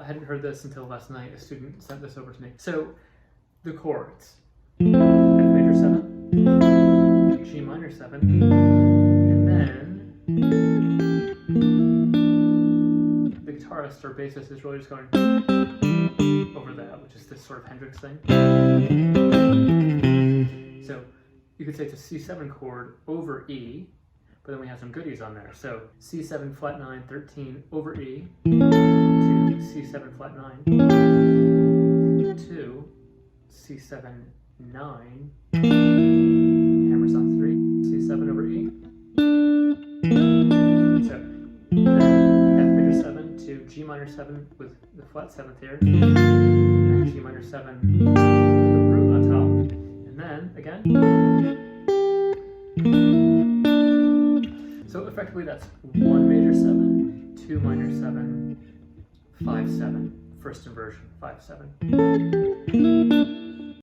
I hadn't heard this until last night. A student sent this over to me. So the chords: F major 7, G minor 7, and then the guitarist or bassist is really just going over that, which is this sort of Hendrix thing. So you could say it's a C7 chord over E, but then we have some goodies on there. So C7 flat 9, 13 over E, to C7 flat 9, to C7 9, hammers on 3, C7 over E. So then F major 7 to G minor 7 with the flat 7th here, and G minor 7 with the root on top, and then again. So effectively that's 1 major 7, 2 minor 7, 5 7, first inversion, 5 7.